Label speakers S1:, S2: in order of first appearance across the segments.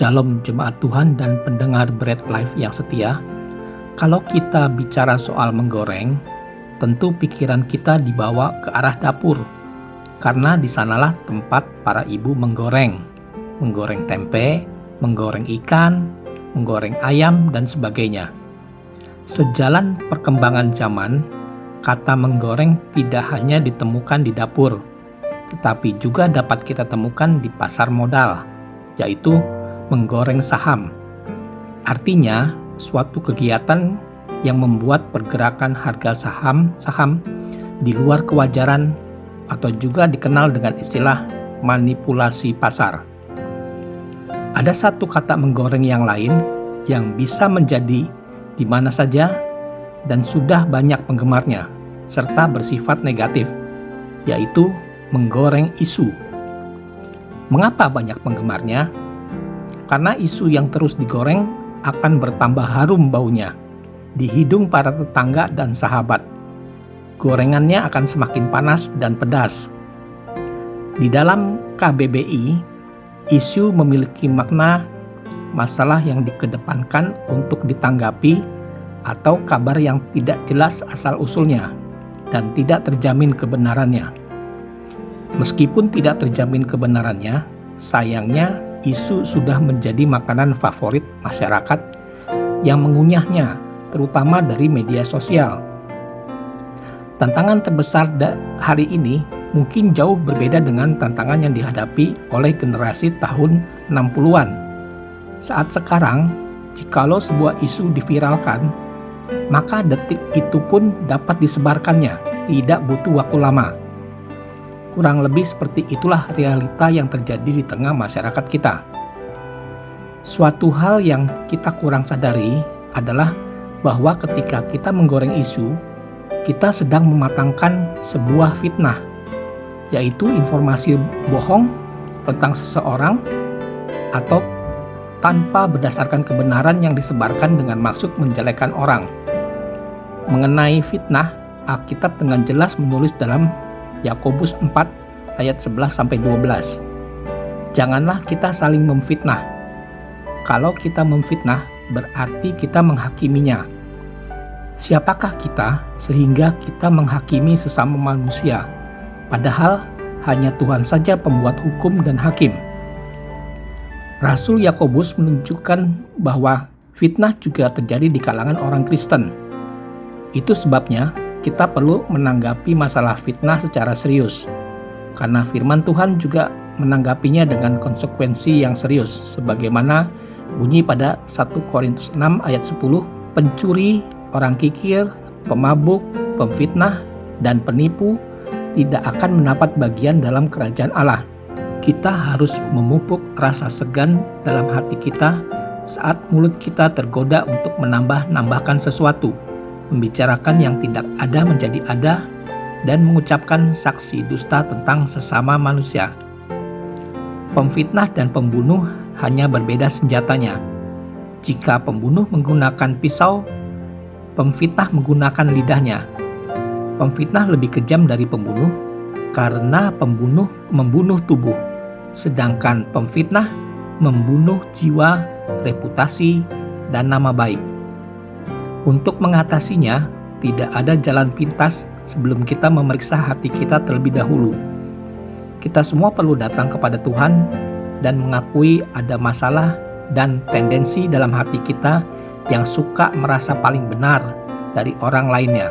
S1: Shalom jemaat Tuhan dan pendengar Bread Life yang setia. Kalau kita bicara soal menggoreng, tentu pikiran kita dibawa ke arah dapur. Karena di sanalah tempat para ibu menggoreng. Menggoreng tempe, menggoreng ikan, menggoreng ayam, dan sebagainya. Sejalan perkembangan zaman, kata menggoreng tidak hanya ditemukan di dapur, tetapi juga dapat kita temukan di pasar modal, yaitu menggoreng saham. Artinya, suatu kegiatan yang membuat pergerakan harga saham di luar kewajaran atau juga dikenal dengan istilah manipulasi pasar. Ada satu kata menggoreng yang lain yang bisa menjadi di mana saja dan sudah banyak penggemarnya serta bersifat negatif, yaitu menggoreng isu. Mengapa banyak penggemarnya? Karena isu yang terus digoreng akan bertambah harum baunya di hidung para tetangga dan sahabat. Gorengannya akan semakin panas dan pedas. Di dalam KBBI, isu memiliki makna masalah yang dikedepankan untuk ditanggapi atau kabar yang tidak jelas asal-usulnya dan tidak terjamin kebenarannya. Meskipun tidak terjamin kebenarannya, sayangnya isu sudah menjadi makanan favorit masyarakat yang mengunyahnya, terutama dari media sosial. Tantangan terbesar hari ini mungkin jauh berbeda dengan tantangan yang dihadapi oleh generasi tahun 60-an. Saat sekarang, jikalau sebuah isu diviralkan, maka detik itu pun dapat disebarkannya, tidak butuh waktu lama. Kurang lebih seperti itulah realita yang terjadi di tengah masyarakat kita. Suatu hal yang kita kurang sadari adalah bahwa ketika kita menggoreng isu, kita sedang mematangkan sebuah fitnah, yaitu informasi bohong tentang seseorang atau tanpa berdasarkan kebenaran yang disebarkan dengan maksud menjelekkan orang. Mengenai fitnah, Alkitab dengan jelas menulis dalam Yakobus 4 ayat 11-12. Janganlah kita saling memfitnah. Kalau kita memfitnah, berarti kita menghakiminya. Siapakah kita sehingga kita menghakimi sesama manusia? Padahal hanya Tuhan saja pembuat hukum dan hakim. Rasul Yakobus menunjukkan bahwa fitnah juga terjadi di kalangan orang Kristen. Itu sebabnya kita perlu menanggapi masalah fitnah secara serius, karena firman Tuhan juga menanggapinya dengan konsekuensi yang serius, sebagaimana bunyi pada 1 Korintus 6 ayat 10, pencuri, orang kikir, pemabuk, pemfitnah, dan penipu tidak akan mendapat bagian dalam kerajaan Allah. Kita harus memupuk rasa segan dalam hati kita saat mulut kita tergoda untuk menambahkan sesuatu, membicarakan yang tidak ada menjadi ada, dan mengucapkan saksi dusta tentang sesama manusia. Pemfitnah dan pembunuh hanya berbeda senjatanya. Jika pembunuh menggunakan pisau, pemfitnah menggunakan lidahnya. Pemfitnah lebih kejam dari pembunuh karena pembunuh membunuh tubuh, sedangkan pemfitnah membunuh jiwa, reputasi, dan nama baik. Untuk mengatasinya, tidak ada jalan pintas sebelum kita memeriksa hati kita terlebih dahulu. Kita semua perlu datang kepada Tuhan dan mengakui ada masalah dan tendensi dalam hati kita yang suka merasa paling benar dari orang lainnya.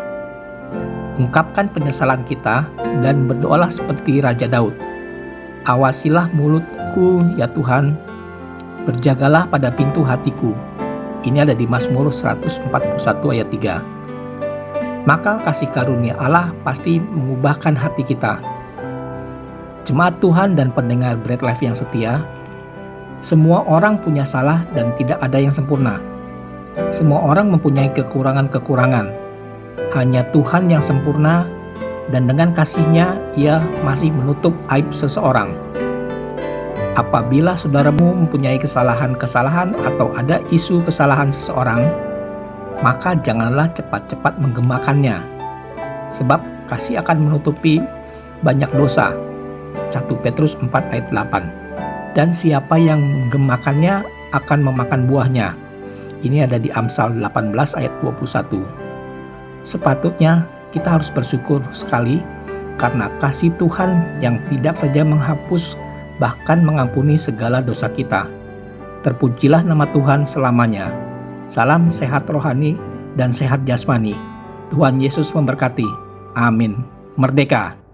S1: Ungkapkan penyesalan kita dan berdoalah seperti Raja Daud. Awasilah mulutku ya Tuhan, berjagalah pada pintu hatiku. Ini ada di Mazmur 141 ayat 3. Maka kasih karunia Allah pasti mengubahkan hati kita. Jemaat Tuhan dan pendengar Bread Life yang setia, semua orang punya salah dan tidak ada yang sempurna. Semua orang mempunyai kekurangan-kekurangan. Hanya Tuhan yang sempurna, dan dengan kasih-Nya Ia masih menutup aib seseorang. Apabila saudaramu mempunyai kesalahan-kesalahan atau ada isu kesalahan seseorang, maka janganlah cepat-cepat menggemakannya, sebab kasih akan menutupi banyak dosa. 1 Petrus 4 ayat 8. Dan siapa yang menggemakannya akan memakan buahnya. Ini ada di Amsal 18 ayat 21. Sepatutnya kita harus bersyukur sekali karena kasih Tuhan yang tidak saja menghapus, bahkan mengampuni segala dosa kita. Terpujilah nama Tuhan selamanya. Salam sehat rohani dan sehat jasmani. Tuhan Yesus memberkati. Amin. Merdeka!